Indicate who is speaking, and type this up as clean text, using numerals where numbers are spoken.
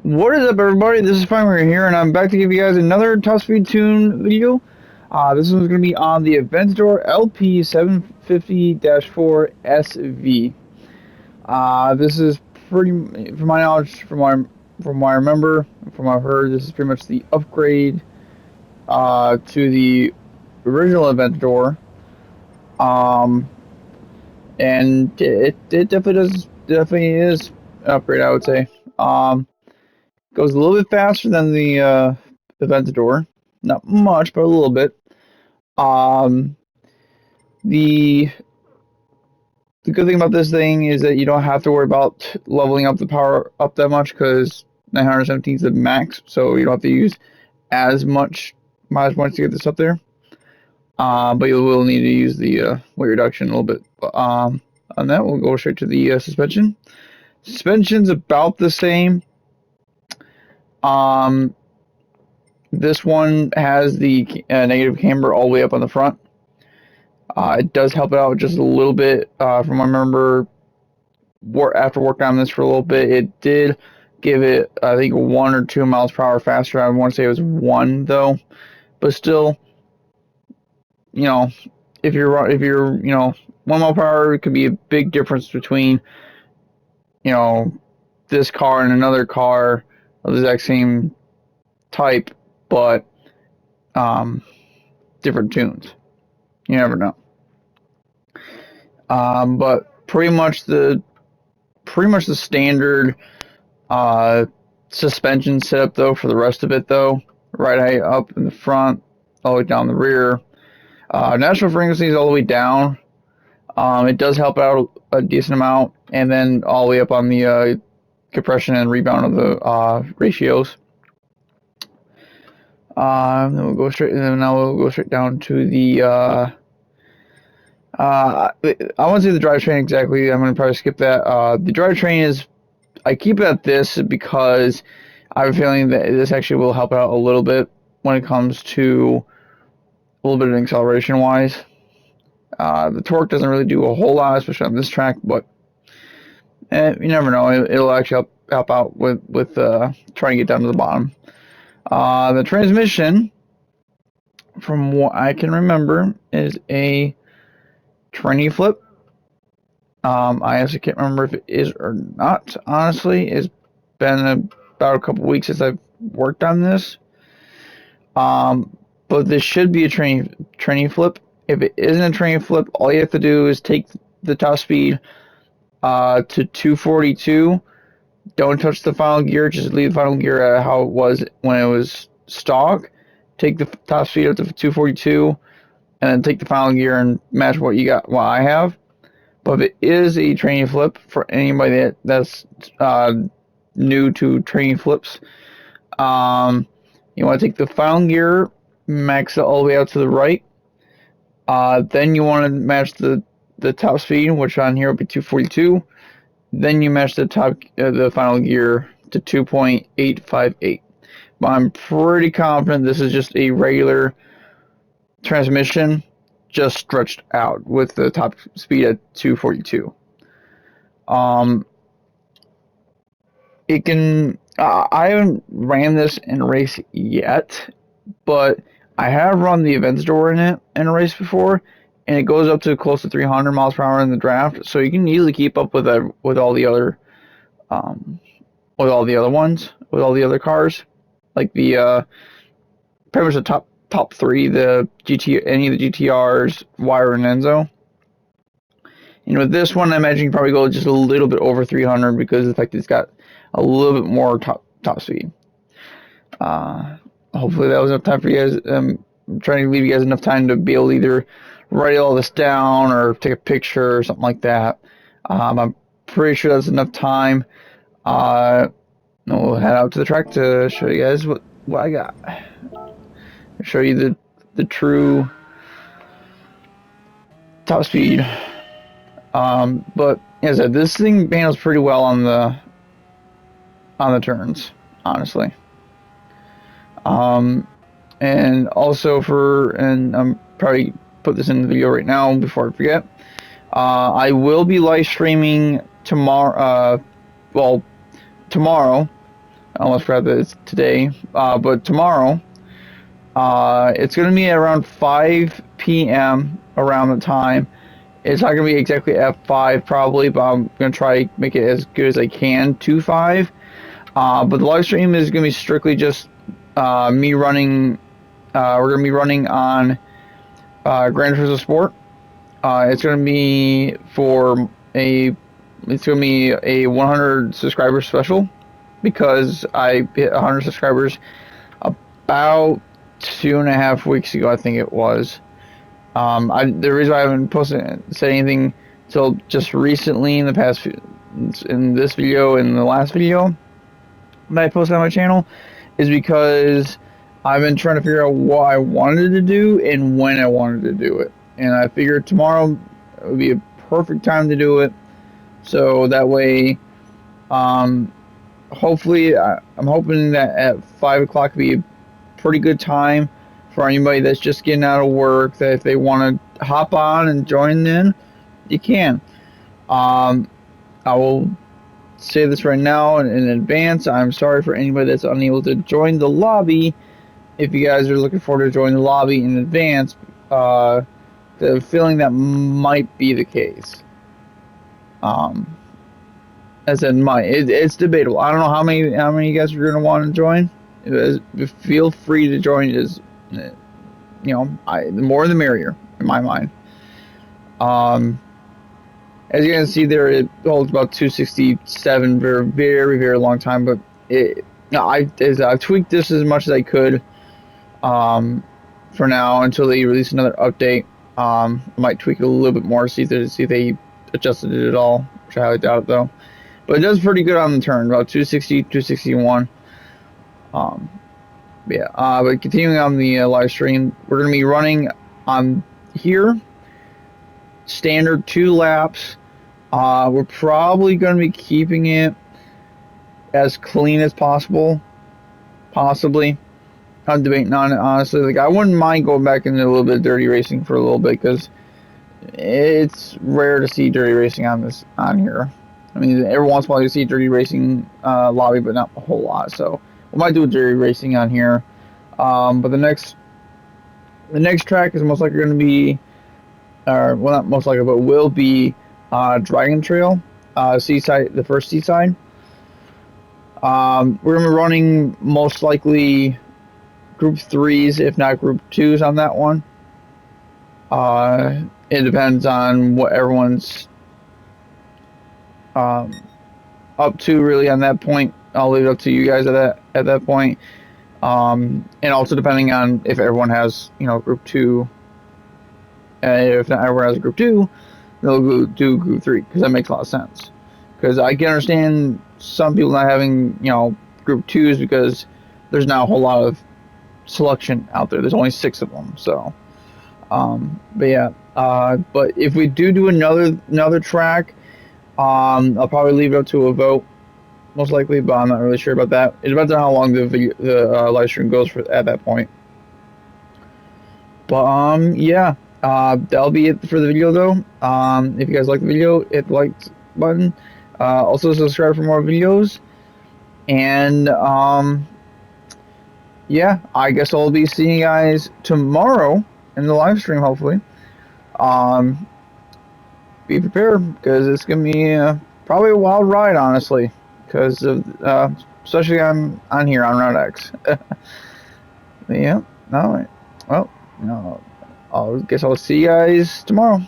Speaker 1: What is up, everybody? This is Primer here, and I'm back to give you guys another top speed tune video. This one's going to be on the Aventador LP 750-4 SV. This is pretty, from my knowledge, from what I remember, from what I've heard, this is pretty much the upgrade to the original Aventador. And it definitely is an upgrade, I would say. Goes a little bit faster than the Aventador. Not much, but a little bit. The good thing about this thing is that you don't have to worry about leveling up the power up that much, because 917 is the max, so you don't have to use as much to get this up there. But you will need to use the weight reduction a little bit. On that, we'll go straight to the suspension. Suspension's about the same. This one has the negative camber all the way up on the front. It does help it out just a little bit. From what I remember, after working on this for a little bit, it did give it, I think, 1 or 2 miles per hour faster. I want to say it was 1 though, but still, you know, if you're 1 mile per hour could be a big difference between, this car and another car of the exact same type, but different tunes. You never know. But pretty much the standard suspension setup though for the rest of it though. Right high up in the front, all the way down the rear. Natural frequencies all the way down. It does help out a decent amount, and then all the way up on the compression and rebound of the ratios. Then we'll go straight. And now we'll go straight down to the. I won't say the drivetrain exactly. I'm gonna probably skip that. The drivetrain is. I keep it at this because I have a feeling that this actually will help out a little bit when it comes to a little bit of acceleration wise. The torque doesn't really do a whole lot, especially on this track, but you never know. It'll actually help out with trying to get down to the bottom. The transmission, from what I can remember, is a tranny flip. I actually can't remember if it is or not. Honestly, it's been about a couple weeks since I've worked on this. But this should be a tranny flip. If it isn't a tranny flip, all you have to do is take the top speed to 242. Don't touch the final gear. Just leave the final gear at how it was when it was stock. Take the top speed up to 242, and then take the final gear and match what you got. What I have. But if it is a tranny flip, for anybody that's new to tranny flips, you want to take the final gear, max it all the way out to the right. Then you want to match the top speed, which on here will be 242. Then you match the final gear to 2.858. But I'm pretty confident this is just a regular transmission, just stretched out with the top speed at 242. It can. I haven't ran this in a race yet, but I have run the Aventador in a race before, and it goes up to close to 300 miles per hour in the draft, so you can easily keep up with all the other ones, with all the other cars, like the pretty much the top 3, the any of the GTRs, Wire, and Enzo. And with this one, I imagine you probably go just a little bit over 300 because of the fact that it's got a little bit more top speed. Hopefully that was enough time for you guys. I'm trying to leave you guys enough time to be able to either write all this down or take a picture or something like that. I'm pretty sure that's enough time. We'll head out to the track to show you guys what I got. I'll show you the true top speed. But as I said, this thing handles pretty well on the turns, honestly. And also and I'm probably put this in the video right now before I forget. I will be live streaming tomorrow. Tomorrow, almost forgot that it's today. But tomorrow, it's going to be around 5 p.m. around the time. It's not going to be exactly at 5 probably, but I'm going to try to make it as good as I can to 5. But the live stream is going to be strictly just me running. We're going to be running on Gran Turismo Sport. It's going to be it's going to be a 100 subscriber special because I hit 100 subscribers about 2.5 weeks ago, I think it was. The reason why I haven't said anything until just recently in the past in this video and the last video that I posted on my channel is because I've been trying to figure out what I wanted to do and when I wanted to do it. And I figured tomorrow would be a perfect time to do it. So that way, hopefully, I'm hoping that at 5 o'clock would be a pretty good time for anybody that's just getting out of work, that if they want to hop on and join in, you can. I will say this right now in advance. I'm sorry for anybody that's unable to join the lobby. If you guys are looking forward to joining the lobby in advance, the feeling that might be the case. As in it's debatable. I don't know how many you guys are gonna want to join. Feel free to join. Is the more the merrier in my mind. As you can see there, it holds about 267 for a very, very long time. But I've tweaked this as much as I could for now until they release another update. I might tweak it a little bit more, see if they adjusted it at all, which I highly doubt it though. But it does pretty good on the turn, about 260, 261. But continuing on the live stream, we're going to be running on here, standard 2 laps. We're probably going to be keeping it as clean as possible, possibly. I'm debating on it, honestly. Like, I wouldn't mind going back into a little bit of dirty racing for a little bit, because it's rare to see dirty racing on here. I mean, every once in a while you see dirty racing lobby, but not a whole lot. So we might do a dirty racing on here. But the next track is most likely going to be, well, not most likely, but will be Dragon Trail, Seaside, the first Seaside. We're going to be running most likely Group 3s, if not Group 2s on that one. It depends on what everyone's up to, really, on that point. I'll leave it up to you guys at that point. And also depending on if everyone has, Group 2. If not everyone has a Group 2, they'll do Group 3, because that makes a lot of sense. Because I can understand some people not having, Group 2s, because there's not a whole lot of selection out there. There's only 6 of them, so. But yeah, but if we do another track, I'll probably leave it up to a vote, most likely, but I'm not really sure about that. It depends on how long the live stream goes at that point. But yeah, that'll be it for the video though. If you guys like the video, hit the like button. Also subscribe for more videos. And yeah, I guess I'll be seeing you guys tomorrow in the live stream, hopefully. Be prepared, because it's gonna be probably a wild ride, honestly, because of especially on here on Round X. Yeah, no, well, I guess I'll see you guys tomorrow.